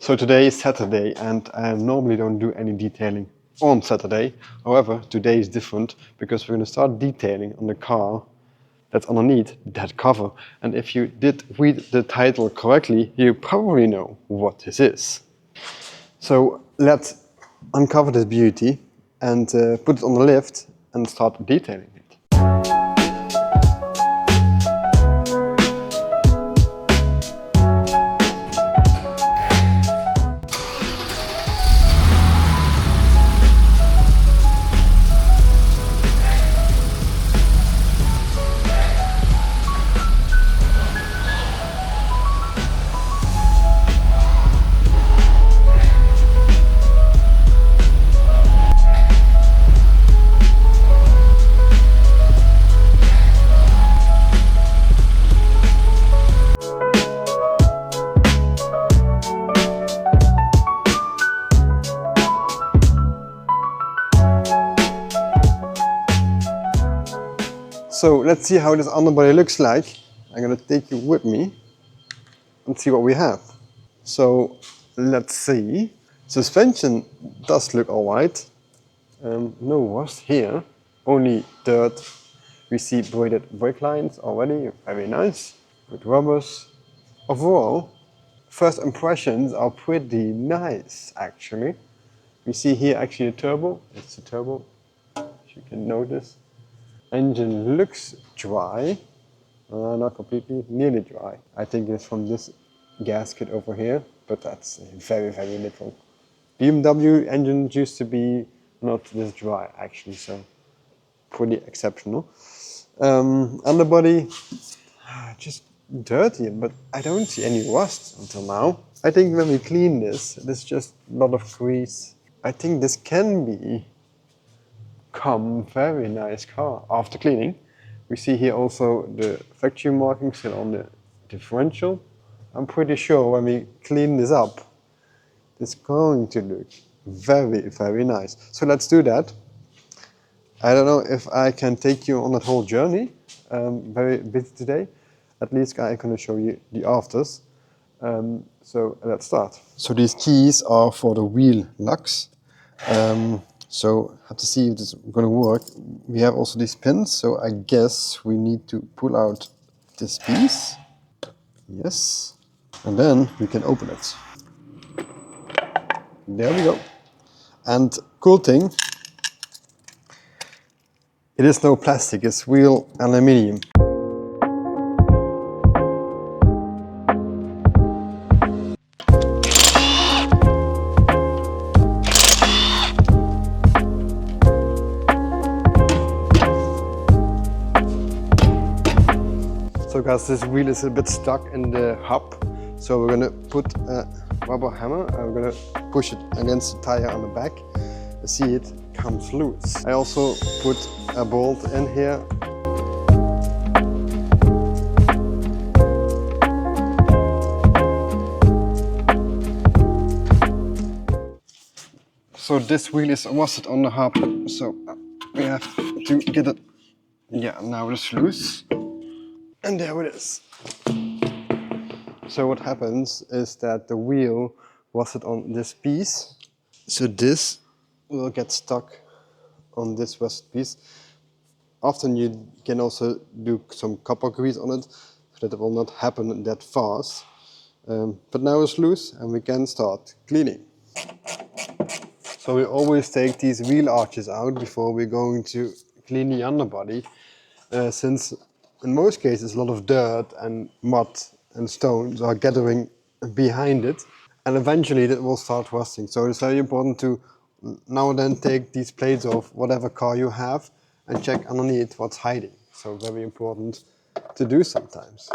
So today is Saturday and I normally don't do any detailing on Saturday. However, today is different because we're going to start detailing on the car that's underneath that cover. And if you did read the title correctly, you probably know what this is. So let's uncover this beauty and put it on the lift and start detailing it. So let's see how this underbody looks like. I'm gonna take you with me and see what we have. So let's see. Suspension does look alright. No rust here, only dirt. We see braided brake lines already, very nice, with rubbers. Overall, first impressions are pretty nice actually. We see here actually a turbo, it's a turbo, as you can notice. Engine looks dry, not completely, nearly dry. I think it's from this gasket over here, but that's very, very little. BMW engines used to be not this dry actually, so pretty exceptional. Underbody, just dirty, but I don't see any rust until now. I think when we clean this, there's just a lot of grease. I think this can become very nice car after cleaning. We see here also the factory marking still on the differential. I'm pretty sure when we clean this up, it's going to look very, very nice. So let's do that. I don't know if I can take you on that whole journey. Very busy today. At least I'm going to show you the afters. So let's start. So these keys are for the wheel locks. So have to see if this is going to work. We have also these pins, so I guess we need to pull out this piece. Yes. And then we can open it. There we go. And cool thing, it is no plastic, it's real aluminium. So guys, this wheel is a bit stuck in the hub, so we're gonna put a rubber hammer and we're gonna push it against the tire on the back. You see it comes loose. I also put a bolt in here. So this wheel is rusted on the hub, so we have to get it. Yeah, now it's loose. And there it is. So what happens is that the wheel rusted on this piece. So this will get stuck on this rusted piece. Often you can also do some copper grease on it, so that it will not happen that fast. But now it's loose and we can start cleaning. So we always take these wheel arches out before we're going to clean the underbody, since in most cases a lot of dirt and mud and stones are gathering behind it, and eventually that will start rusting. So it's very important to now and then take these plates off whatever car you have and check underneath what's hiding. So very important to do sometimes.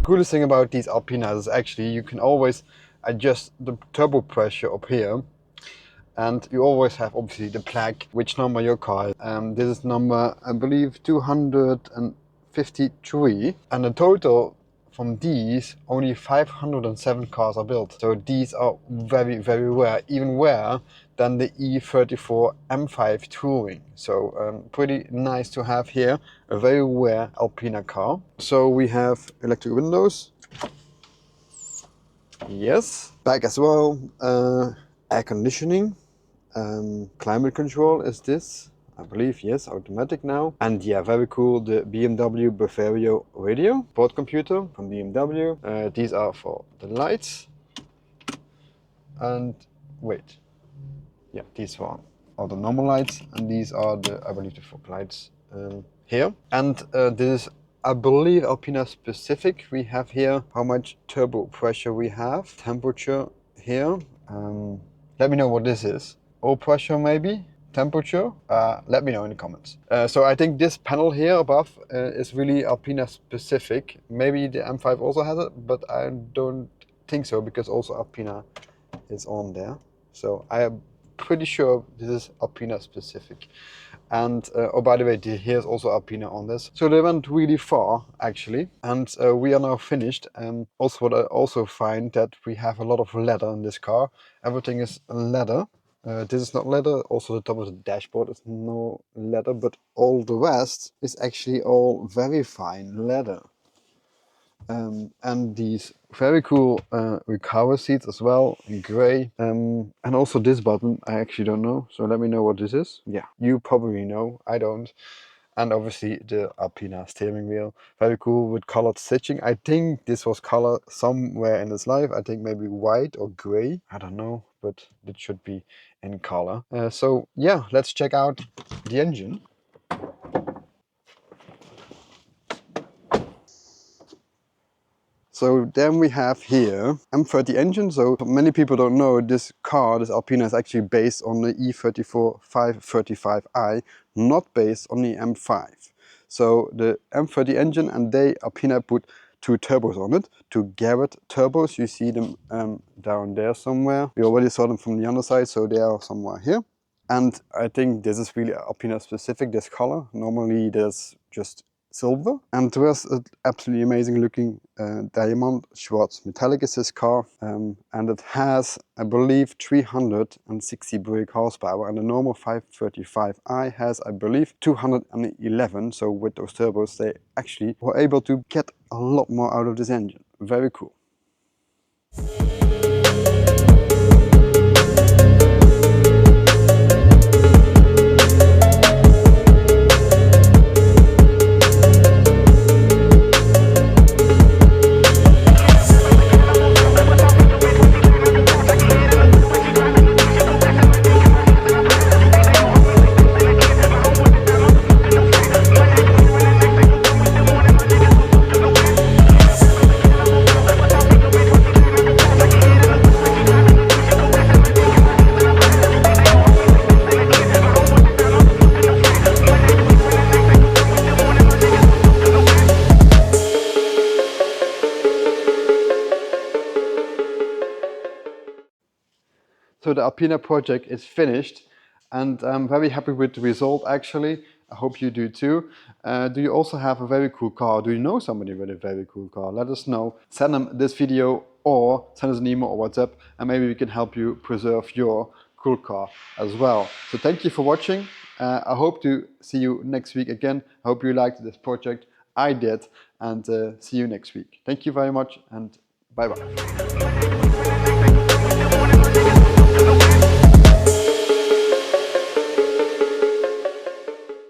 Coolest thing about these Alpinas is actually you can always adjust the turbo pressure up here, and you always have obviously the plaque, which number your car is. This is number, I believe, 253, and the total from these, only 507 cars are built. So these are very, very rare, even rarer than the E34 M5 Touring. So pretty nice to have here, a very rare Alpina car. So we have electric windows. Yes. Back as well, air conditioning. Climate control is this, I believe, yes, automatic now. And yeah, very cool, the BMW Bavaria radio, board computer from BMW. These are for the lights. And wait, yeah, these are the normal lights, and these are the, I believe, the fog lights here. And this is, I believe, Alpina specific. We have here how much turbo pressure we have, temperature here. Let me know what this is. Oil pressure maybe, temperature, let me know in the comments. So I think this panel here above is really Alpina specific. Maybe the M5 also has it, but I don't think so, because also Alpina is on there. So I am pretty sure this is Alpina specific. And oh, by the way, here's also Alpina on this. So they went really far actually, and we are now finished. Also, what I also find that we have a lot of leather in this car. Everything is leather. This is not leather. Also, the top of the dashboard is no leather, but all the rest is actually all very fine leather. And these very cool recover seats as well in grey. And also this button, I actually don't know. So let me know what this is. Yeah, you probably know, I don't. And obviously the Alpina steering wheel, very cool with colored stitching. I think this was colored somewhere in its life. I think maybe white or grey, I don't know, but it should be in color. So yeah, let's check out the engine. So then we have here M30 engine. So many people don't know this car, this Alpina, is actually based on the E34 535i, not based on the M5. So the M30 engine, and Alpina put two turbos on it, two Garrett turbos. You see them down there somewhere. We already saw them from the underside, so they are somewhere here. And I think this is really Alpina specific, this color. Normally there's just silver, and there's an absolutely amazing looking diamond Schwarz metallic is this car, and it has, I believe, 360 brake horsepower, and the normal 535i has, I believe, 211. So with those turbos they actually were able to get a lot more out of this engine. Very cool. So the Alpina project is finished, and I'm very happy with the result actually. I hope you do too. Do you also have a very cool car? Do you know somebody with a very cool car? Let us know. Send them this video or send us an email or WhatsApp, and maybe we can help you preserve your cool car as well. So thank you for watching. I hope to see you next week again. I hope you liked this project. I did, and see you next week. Thank you very much, and bye bye.